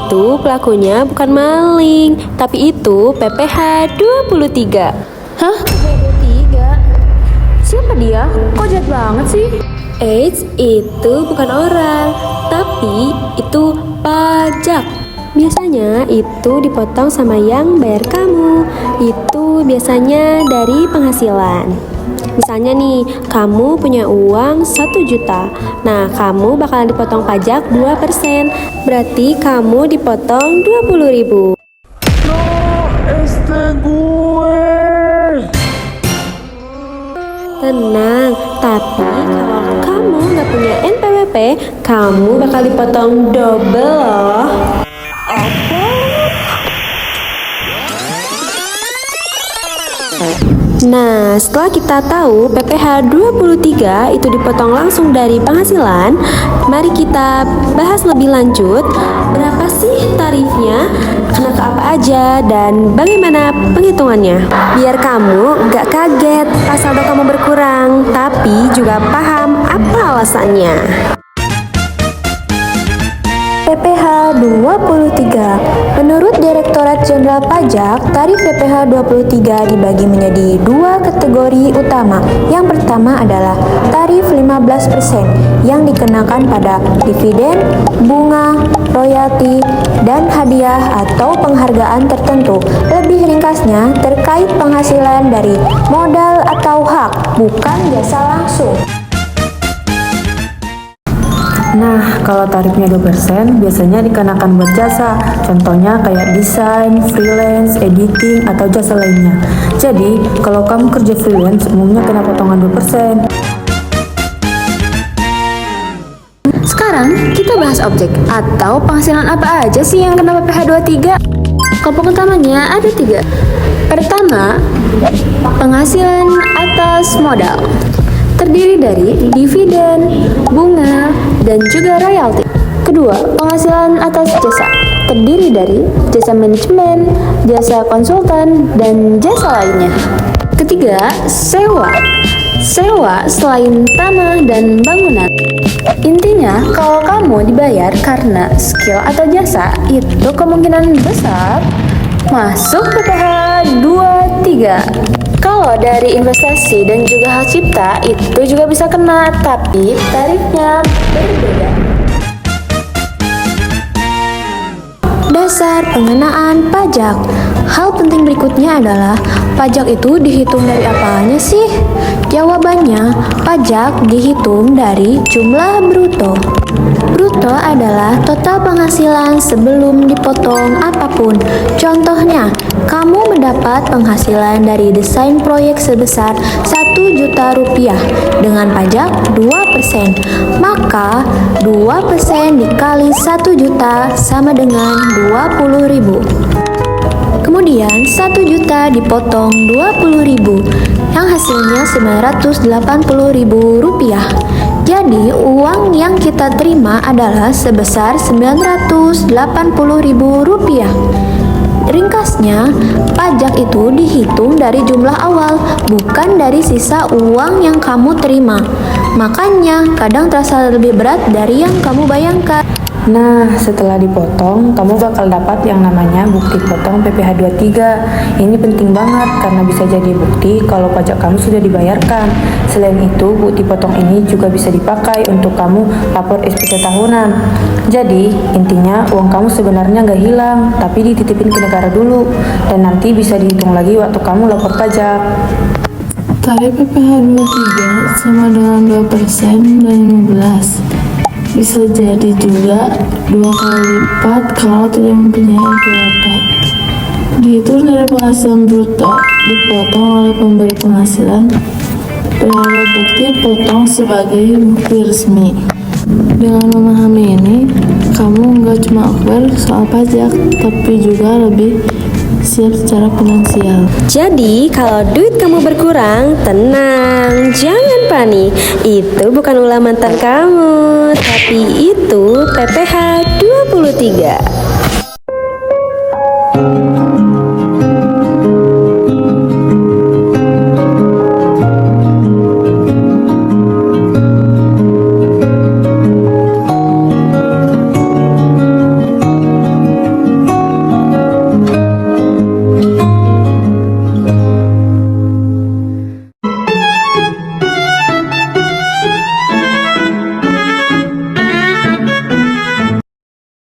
itu pelakunya bukan maling, tapi itu PPH 23. Hah? 23? Siapa dia? Kok jahat banget sih? Eits, itu bukan orang, tapi itu pajak. Biasanya itu dipotong sama yang bayar kamu. Itu biasanya dari penghasilan. Misalnya nih, kamu punya uang 1 juta. Nah, kamu bakalan dipotong pajak 2%. Berarti kamu dipotong 20.000. Tenang, tapi kalau kamu nggak punya NPWP, kamu bakal dipotong double loh. Nah, setelah kita tahu PPH 23 itu dipotong langsung dari penghasilan, mari kita bahas lebih lanjut berapa sih tarifnya, kena ke apa aja, dan bagaimana penghitungannya. Biar kamu nggak kaget pas saldo kamu berkurang, tapi juga paham apa alasannya. PPH 23. Menurut Direktorat Jenderal Pajak, tarif PPH 23 dibagi menjadi 2 kategori utama. Yang pertama adalah tarif 15% yang dikenakan pada dividen, bunga, royalti, dan hadiah atau penghargaan tertentu. Lebih ringkasnya, terkait penghasilan dari modal atau hak, bukan jasa langsung. Nah, kalau tarifnya 2% biasanya dikenakan buat jasa. Contohnya kayak desain, freelance, editing, atau jasa lainnya. Jadi, kalau kamu kerja freelance, umumnya kena potongan 2%. Sekarang kita bahas objek atau penghasilan apa aja sih yang kena PPH 23. Kelompok utamanya ada 3. Pertama, penghasilan atas modal. Terdiri dari dividen, bunga, dan juga royalti. Kedua, penghasilan atas jasa. Terdiri dari jasa manajemen, jasa konsultan, dan jasa lainnya. Ketiga, sewa. Sewa selain tanah dan bangunan. Intinya, kalau kamu dibayar karena skill atau jasa, itu kemungkinan besar masuk PPH 23. Kalau dari investasi dan juga hak cipta, itu juga bisa kena, tapi tarifnya berbeda. Dasar pengenaan pajak. Hal penting berikutnya adalah pajak itu dihitung dari apanya sih? Jawabannya, pajak dihitung dari jumlah bruto. Bruto adalah total penghasilan sebelum dipotong apapun. Contohnya, kamu mendapat penghasilan dari desain proyek sebesar 1 juta rupiah dengan pajak 2%. Maka 2% dikali 1 juta sama dengan 20.000. Kemudian 1 juta dipotong 20.000 yang hasilnya 980.000 rupiah. Jadi uang yang kita terima adalah sebesar 980.000 rupiah. Ringkasnya, pajak itu dihitung dari jumlah awal, bukan dari sisa uang yang kamu terima. Makanya, kadang terasa lebih berat dari yang kamu bayangkan. Nah, setelah dipotong, kamu bakal dapat yang namanya bukti potong PPH 23. Ini penting banget karena bisa jadi bukti kalau pajak kamu sudah dibayarkan. Selain itu, bukti potong ini juga bisa dipakai untuk kamu lapor SPT tahunan. Jadi, intinya uang kamu sebenarnya nggak hilang, tapi dititipin ke negara dulu. Dan nanti bisa dihitung lagi waktu kamu lapor pajak. Tarif PPH 23 sama dengan 2% dan 15. Bisa jadi juga 2 kali lipat kalau tidak mempunyai NPWP. Dihitung dari penghasilan bruto, dipotong oleh pemberi penghasilan, berharga bukti potong sebagai bukti resmi. Dengan memahami ini, kamu nggak cuma aware soal pajak, tapi juga lebih siap secara finansial. Jadi, kalau duit kamu berkurang, tenang, jangan panik. Itu bukan ulah mantan kamu, tapi itu PPH 23.